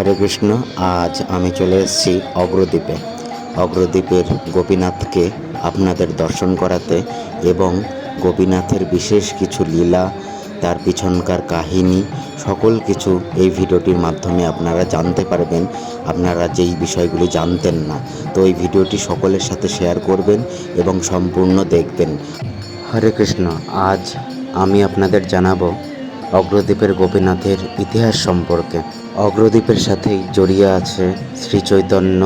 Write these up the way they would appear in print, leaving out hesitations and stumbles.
হরে কৃষ্ণ। আজ আমি চলে এসেছি অগ্রদ্বীপে। অগ্রদ্বীপের গোপীনাথকে আপনাদের দর্শন করাতে এবং গোপীনাথের বিশেষ কিছু লীলা, তার পিছনকার কাহিনী, সকল কিছু এই ভিডিওটির মাধ্যমে আপনারা জানতে পারবেন, আপনারা যেই বিষয়গুলি জানতেন না। তো এই ভিডিওটি সকলের সাথে শেয়ার করবেন এবং সম্পূর্ণ দেখবেন। হরে কৃষ্ণ। আজ আমি আপনাদের জানাবো অগ্রদ্বীপের গোপীনাথের ইতিহাস সম্পর্কে। অগ্রদ্বীপের সাথেই জড়িয়ে আছে শ্রী চৈতন্য,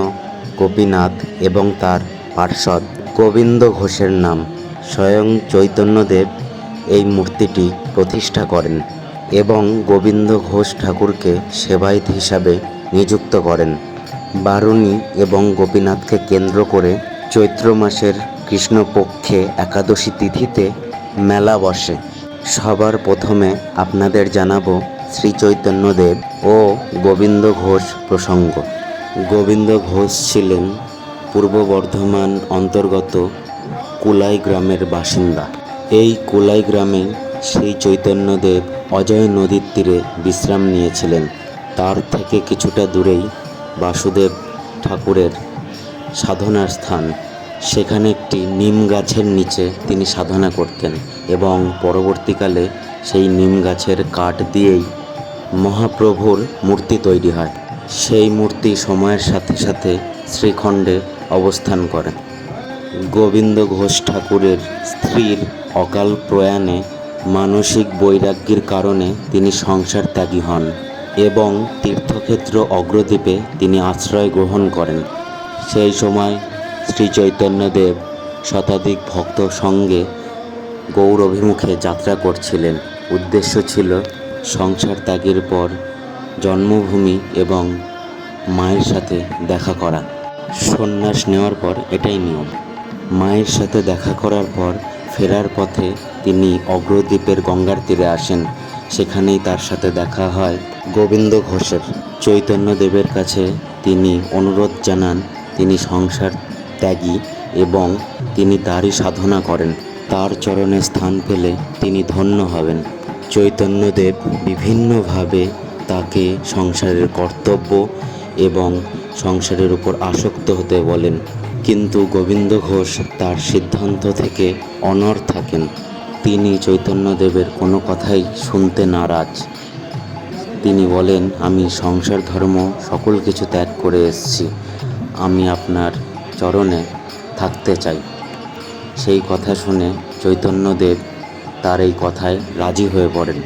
গোপীনাথ এবং তার পার্ষদ গোবিন্দ ঘোষের নাম। স্বয়ং চৈতন্যদেব এই মূর্তিটি প্রতিষ্ঠা করেন এবং গোবিন্দ ঘোষ ঠাকুরকে সেবায়েত হিসাবে নিযুক্ত করেন। বারুণী এবং গোপীনাথকে কেন্দ্র করে চৈত্র মাসের কৃষ্ণপক্ষে একাদশী তিথিতে মেলা বসে। সবার প্রথমে আপনাদের জানাবো শ্রী চৈতন্যদেব ও গোবিন্দ ঘোষ প্রসঙ্গ। গোবিন্দ ঘোষ ছিলেন পূর্ব বর্ধমান অন্তর্গত কুলাই গ্রামের বাসিন্দা। এই কুলাই গ্রামে শ্রী চৈতন্যদেব অজয় নদীর তীরে বিশ্রাম নিয়েছিলেন। তার থেকে কিছুটা দূরেই বাসুদেব ঠাকুরের সাধনার স্থান। সেখানে একটি নিম গাছের নিচে তিনি সাধনা করতেন এবং পরবর্তীকালে সেই নিম গাছের কাঠ দিয়েই মহাপ্রভুর মূর্তি তৈরি হয়। সেই মূর্তি সময়ের সাথে সাথে শ্রীখণ্ডে অবস্থান করে। গোবিন্দ ঘোষ ঠাকুরের স্ত্রীর অকাল প্রয়াণে মানসিক বৈরাগ্যের কারণে তিনি সংসার ত্যাগী হন এবং তীর্থক্ষেত্র অগ্রদ্বীপে তিনি আশ্রয় গ্রহণ করেন। সেই সময় শ্রী চৈতন্যদেব শতাধিক ভক্ত সঙ্গে গৌর অভিমুখে যাত্রা করছিলেন। উদ্দেশ্য ছিল সংসার ত্যাগের পর জন্মভূমি এবং মায়ের সাথে দেখা করা। সন্ন্যাস নেওয়ার পর এটাই নিয়ম। মায়ের সাথে দেখা করার পর ফেরার পথে তিনি অগ্রদ্বীপের গঙ্গার তীরে আসেন। সেখানেই তার সাথে দেখা হয় গোবিন্দ ঘোষের। চৈতন্যদেবের কাছে তিনি অনুরোধ জানান, তিনি সংসার ত্যাগী এবং তিনি তারই সাধনা করেন। তার চরণে স্থান পেলে তিনি ধন্য হবেন। চৈতন্যদেব বিভিন্নভাবে তাকে সংসারের কর্তব্য এবং সংসারের উপর আসক্ত হতে বলেন, কিন্তু গোবিন্দ ঘোষ তার সিদ্ধান্ত থেকে অনড় থাকেন। তিনি চৈতন্যদেবের কোনো কথাই শুনতে নারাজ। তিনি বলেন, আমি সংসার ধর্ম সকল কিছু ত্যাগ করে এসেছি, আমি আপনার চরণে থাকতে চাই। সেই কথা শুনে চৈতন্যদেব তার এই কথায় রাজি হয়ে পড়েন।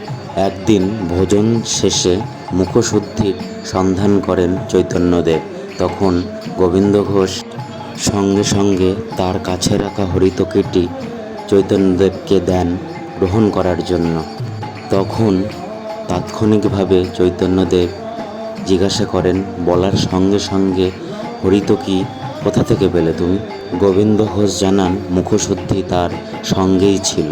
একদিন ভোজন শেষে মুখশুদ্ধির সন্ধান করেন চৈতন্যদেব। তখন গোবিন্দ ঘোষ সঙ্গে সঙ্গে তার কাছে রাখা হরিতকিটি চৈতন্যদেবকে দেন গ্রহণ করার জন্য। তখন তাৎক্ষণিকভাবে চৈতন্যদেব জিজ্ঞাসা করেন, বলার সঙ্গে সঙ্গে হরিতকি কোথা থেকে পেলে তুমি? গোবিন্দ ঘোষ জানান, মুখশুদ্ধি তার সঙ্গেই ছিল।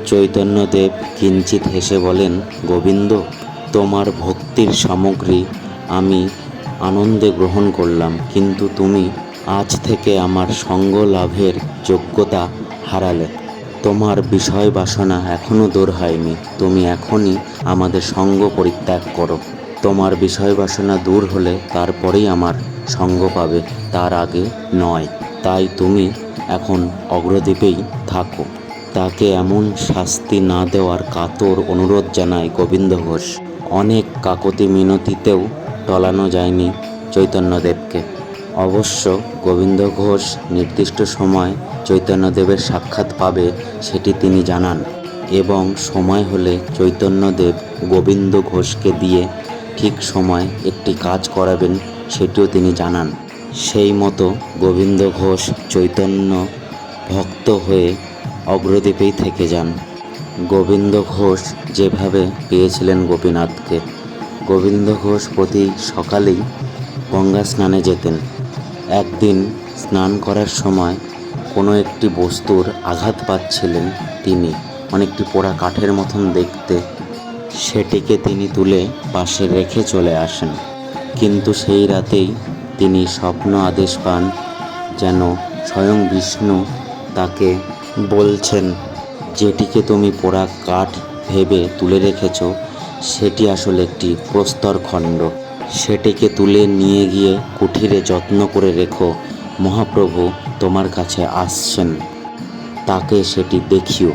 চৈতন্যদেব কিঞ্চিত হেসে বলেন, গোবিন্দ, তোমার ভক্তির সামগ্রী আমি আনন্দে গ্রহণ করলাম, কিন্তু তুমি আজ থেকে আমার সঙ্গ লাভের যোগ্যতা হারালে। তোমার বিষয় বাসনা এখনও দূর হয়নি, তুমি এখনই আমাদের সঙ্গ পরিত্যাগ করো। তোমার বিষয় বাসনা দূর হলে তারপরেই আমার সঙ্গ পাবে, তার আগে নয়। তাই তুমি এখন অগ্রদ্বীপেই থাকো। তাকে এমন শাস্তি না দেওয়ার কাতর অনুরোধ জানায় গোবিন্দ ঘোষ। অনেক কাকতি মিনতিতেও টলানো যায়নি চৈতন্যদেবকে। অবশ্য গোবিন্দ ঘোষ নির্দিষ্ট সময় চৈতন্যদেবের সাক্ষাৎ পাবে সেটি তিনি জানান এবং সময় হলে চৈতন্যদেব গোবিন্দ ঘোষকে দিয়ে ঠিক সময় একটি কাজ করাবেন সেটিও তিনি জানান। সেই মতো গোবিন্দ ঘোষ চৈতন্য ভক্ত হয়ে অগ্রদ্বীপেই থেকে যান। গোবিন্দ ঘোষ যেভাবে পেয়েছিলেন গোপীনাথকে, গোবিন্দ ঘোষ প্রতি সকালেই গঙ্গা স্নানে যেতেন। একদিন স্নান করার সময় কোনো একটি বস্তুর আঘাত পাচ্ছিলেন তিনি, অনেকটি পোড়া কাঠের মতন দেখতে। সেটিকে তিনি তুলে পাশে রেখে চলে আসেন। কিন্তু সেই রাতেই তিনি স্বপ্ন আদেশ পান, যেন স্বয়ং বিষ্ণু তাকে বলছেন, যেটিকে তুমি পোড়া কাঠ ভেবে তুলে রেখেছ সেটি আসলে একটি প্রস্তর খণ্ড। সেটিকে তুলে নিয়ে গিয়ে কুঠিরে যত্ন করে রেখো। মহাপ্রভু তোমার কাছে আসছেন, তাকে সেটি দেখিও।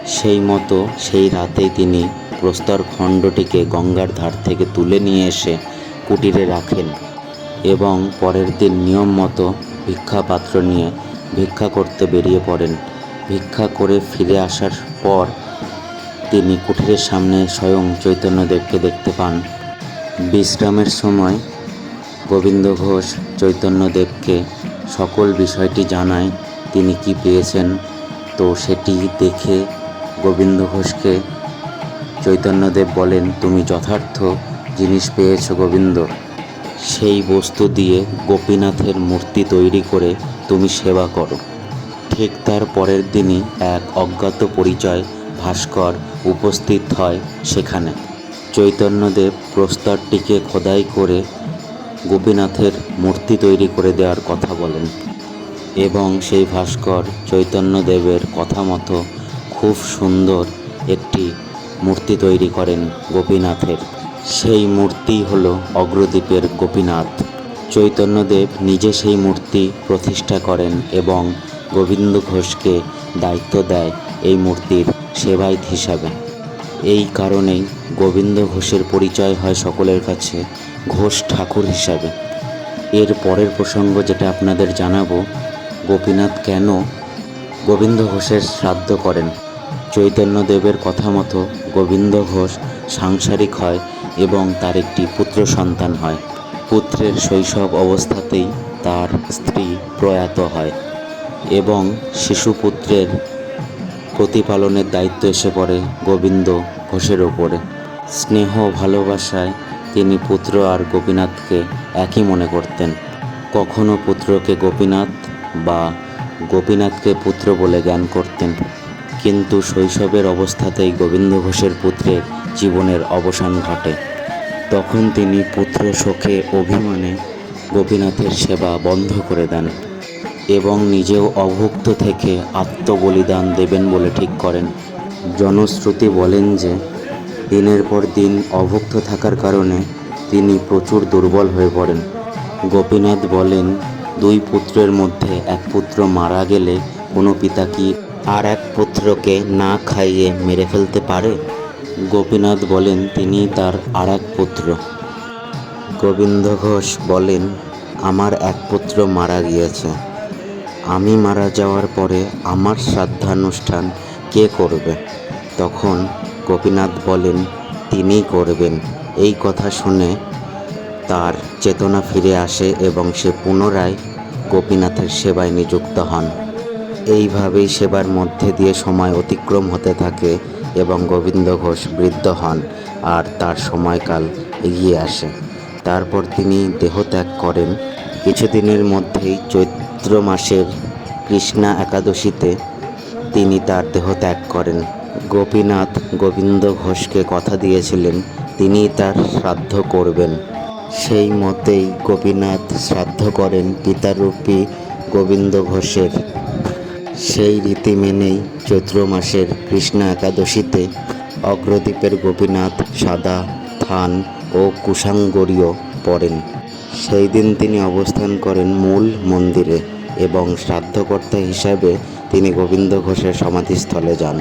সেই মতো সেই রাতেই তিনি প্রস্তরখণ্ডটিকে গঙ্গার ধার থেকে তুলে নিয়ে এসে কুটিরে রাখেন এবং পরের দিন নিয়ম মতো ভিক্ষাপাত্র নিয়ে ভিক্ষা করতে বেরিয়ে পড়েন। ভিক্ষা করে ফিরে আসার পর তিনি কুঠিরের সামনে স্বয়ং চৈতন্যদেবকে দেখতে পান। বিশ্রামের সময় গোবিন্দ ঘোষ চৈতন্যদেবকে সকল বিষয়টি জানায় তিনি কি পেয়েছেন। তো সেটি দেখে গোবিন্দ ঘোষকে চৈতন্যদেব বলেন, তুমি যথার্থ জিনিস পেয়েছ গোবিন্দ। সেই বস্তু দিয়ে গোপীনাথের মূর্তি তৈরি করে তুমি সেবা করো। ঠিক তার পরের দিনই এক অজ্ঞাত পরিচয় ভাস্কর উপস্থিত হয় সেখানে। চৈতন্যদেব প্রস্তরটিকে খোদাই করে গোপীনাথের মূর্তি তৈরি করে দেওয়ার কথা বলেন এবং সেই ভাস্কর চৈতন্যদেবের কথা মতো খুব সুন্দর একটি মূর্তি তৈরি করেন গোপীনাথের। সেই মূর্তি হলো অগ্রদ্বীপের গোপীনাথ। চৈতন্যদেব নিজে সেই মূর্তি প্রতিষ্ঠা করেন এবং গোবিন্দ ঘোষকে দায়িত্ব দেয় এই মূর্তির সেবায়েত হিসাবে। এই কারণেই গোবিন্দ ঘোষের পরিচয় হয় সকলের কাছে ঘোষ ঠাকুর হিসাবে। এর পরের প্রসঙ্গ যেটা আপনাদের জানাবো, গোপীনাথ কেন গোবিন্দ ঘোষের শ্রাদ্ধ করেন। চৈতন্যদেবের কথা মতো গোবিন্দ ঘোষ সাংসারিক হয় এবং তার একটি পুত্র সন্তান হয়। পুত্রের শৈশব অবস্থাতেই তার স্ত্রী প্রয়াত হয় এবং শিশুপুত্রের প্রতিপালনের দায়িত্ব এসে পড়ে গোবিন্দ ঘোষের ওপরে। স্নেহ ভালোবাসায় তিনি পুত্র আর গোপীনাথকে একই মনে করতেন। কখনো পুত্রকে গোপীনাথ বা গোপীনাথকে পুত্র বলে জ্ঞান করতেন। কিন্তু শৈশবের অবস্থাতেই গোবিন্দ ঘোষের পুত্রের জীবনের অবসান ঘটে। তখন তিনি পুত্র শোকে অভিমানে গোপীনাথের সেবা বন্ধ করে দেন এবং নিজেও অভুক্ত থেকে আত্মবলিদান দেবেন বলে ঠিক করেন। জনশ্রুতি বলেন যে দিনের পর দিন অভুক্ত থাকার কারণে তিনি প্রচুর দুর্বল হয়ে পড়েন। গোপীনাথ বলেন, দুই পুত্রের মধ্যে এক পুত্র মারা গেলে কোনো পিতা কি আর এক পুত্রকে না খাইয়ে মেরে ফেলতে পারে? গোপীনাথ বলেন তিনি তার আর এক পুত্র। গোবিন্দ ঘোষ বলেন, আমার এক পুত্র মারা গিয়েছে, আমি মারা যাওয়ার পরে আমার শ্রাদ্ধানুষ্ঠান কে করবে? তখন গোপীনাথ বলেন তিনিই করবেন। এই কথা শুনে তার চেতনা ফিরে আসে এবং সে পুনরায় গোপীনাথের সেবায় নিযুক্ত হন। এইভাবেই সেবার মধ্যে দিয়ে সময় অতিক্রম হতে থাকে এবং গোবিন্দ ঘোষ বৃদ্ধ হন আর তার সময়কাল এগিয়ে আসে। তারপর তিনি দেহত্যাগ করেন। কিছুদিনের মধ্যেই চৈত্র মাসের কৃষ্ণা একাদশীতে তিনি তার দেহত্যাগ করেন। গোপীনাথ গোবিন্দ ঘোষকে কথা দিয়েছিলেন তিনি তার শ্রাদ্ধ করবেন। সেই মতেই গোপীনাথ শ্রাদ্ধ করেন পিতারূপী গোবিন্দ ঘোষের। সেই রীতি মেনেই চৈত্র মাসের কৃষ্ণা একাদশীতে অগ্রদ্বীপের গোপীনাথ সাদা থান ও কুশাঙ্গরীয় পরেন। সেই দিন তিনি অবস্থান করেন মূল মন্দিরে এবং শ্রাদ্ধকর্তা হিসাবে তিনি গোবিন্দ ঘোষের সমাধিস্থলে যান।